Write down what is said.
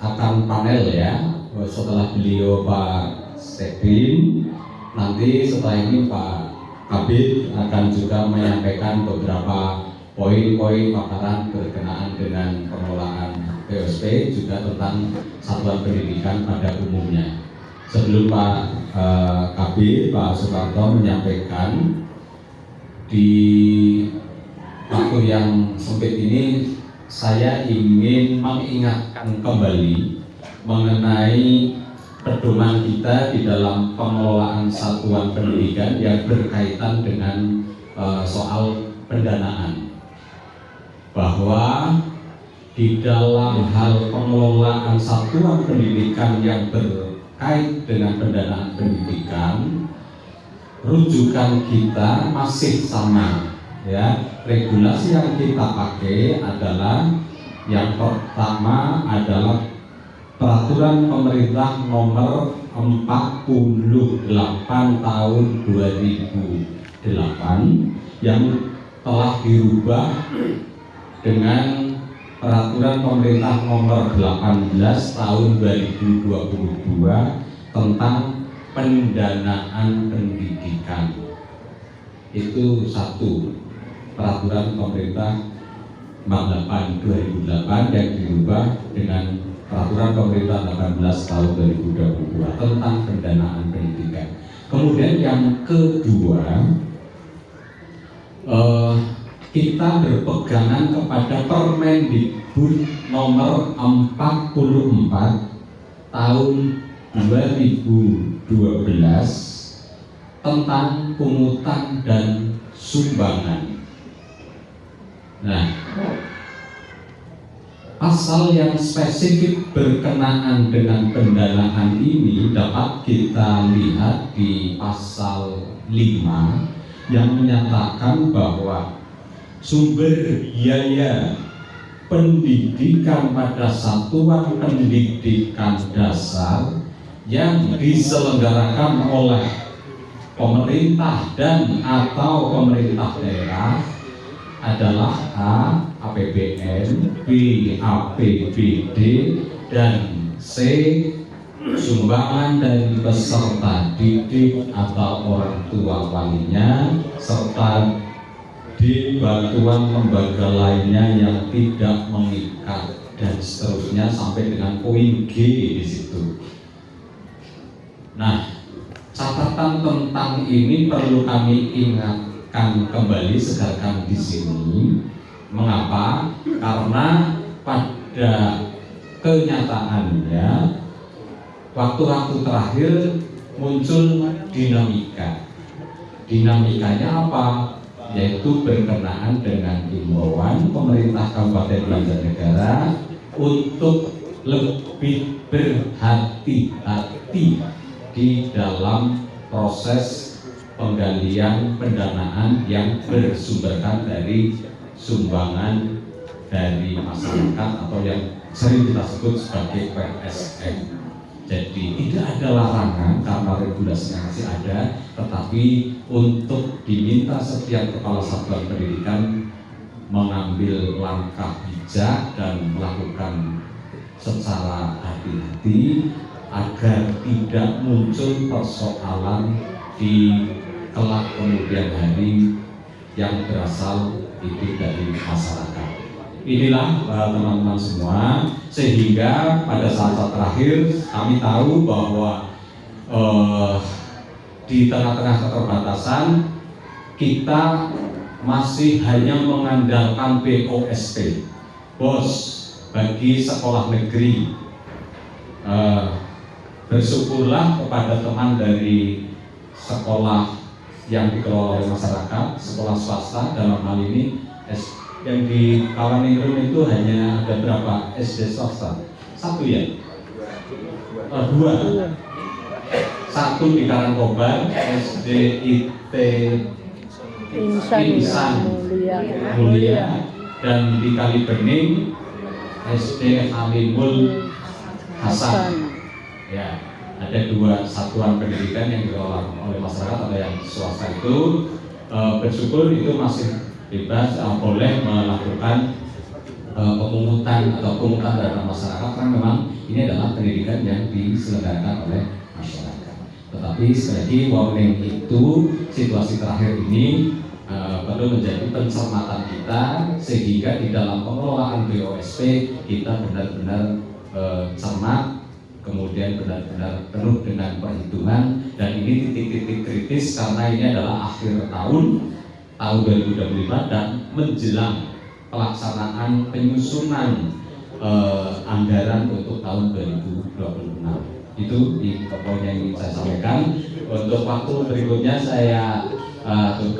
akan panel ya. Setelah beliau Pak Sekdim, nanti setelah ini Pak Kabid akan juga menyampaikan beberapa poin-poin paparan berkenaan dengan pengelolaan POSP, juga tentang satuan pendidikan pada umumnya. Sebelum Pak Kabid, Pak Suparto menyampaikan, di waktu yang sempit ini saya ingin mengingatkan kembali mengenai pedoman kita di dalam pengelolaan satuan pendidikan yang berkaitan dengan soal pendanaan, bahwa di dalam hal pengelolaan satuan pendidikan yang berkait dengan pendanaan pendidikan, rujukan kita masih sama ya. Regulasi yang kita pakai adalah, yang pertama adalah Peraturan Pemerintah Nomor 48 Tahun 2008 yang telah dirubah dengan Peraturan Pemerintah Nomor 18 Tahun 2022 tentang pendanaan pendidikan. Itu satu, Peraturan Pemerintah 48 2008 yang dirubah dengan Peraturan Pemerintah 18 Tahun 2022 tentang pendanaan pendidikan. Kemudian yang kedua, kita berpegangan kepada Permendikbud Nomor 44 Tahun 2012 tentang pungutan dan sumbangan. Nah, pasal yang spesifik berkenaan dengan pendanaan ini dapat kita lihat di pasal 5 yang menyatakan bahwa sumber biaya pendidikan pada satuan pendidikan dasar yang diselenggarakan oleh pemerintah dan atau pemerintah daerah adalah A. APBN, B. APBD, dan C. sumbangan dari peserta didik atau orang tua walinya, serta D. bantuan lembaga lainnya yang tidak mengikat, dan seterusnya sampai dengan poin G di situ. Nah, catatan tentang ini perlu kami ingatkan kembali, segarkan di sini. Mengapa? Karena pada kenyataannya waktu-waktu terakhir muncul dinamika. Dinamikanya apa? Yaitu berkenaan dengan himbauan pemerintah Kabupaten Banjarnegara untuk lebih berhati-hati di dalam proses penggalian pendanaan yang bersumberkan dari sumbangan dari masyarakat atau yang sering kita sebut sebagai PSN. Jadi tidak ada larangan karena regulasinya masih ada, tetapi untuk diminta setiap kepala satuan pendidikan mengambil langkah bijak dan melakukan secara hati-hati agar tidak muncul persoalan di kelak kemudian hari yang berasal itu dari masyarakat. Inilah teman-teman semua, sehingga pada saat terakhir kami tahu bahwa di tengah-tengah keterbatasan kita masih hanya mengandalkan BOSP, BOS bagi sekolah negeri. Bersyukurlah kepada teman dari sekolah yang dikelola oleh masyarakat, sekolah swasta dalam hal ini yang di Kawaningrum itu hanya ada berapa SD swasta? Satu ya? Dua. Satu di Karangkobar, SD IT Insan Mulia, dan di Kalibening SD Alimul Hasan. Ya, ada dua satuan pendidikan yang dikelola oleh masyarakat atau yang swasta itu. Bersyukur itu masih bebas, boleh melakukan pemungutan atau pungutan dana masyarakat, karena memang ini adalah pendidikan yang diselenggarakan oleh masyarakat. Tetapi sekali lagi warning itu situasi terakhir ini perlu menjadi pencermatan kita sehingga di dalam pengelolaan BOSP kita benar-benar cermat, kemudian benar-benar penuh dengan perhitungan, dan ini titik-titik kritis karena ini adalah akhir tahun 2025 dan menjelang pelaksanaan penyusunan anggaran untuk tahun 2026. Itu poin yang ingin saya sampaikan. Untuk waktu berikutnya saya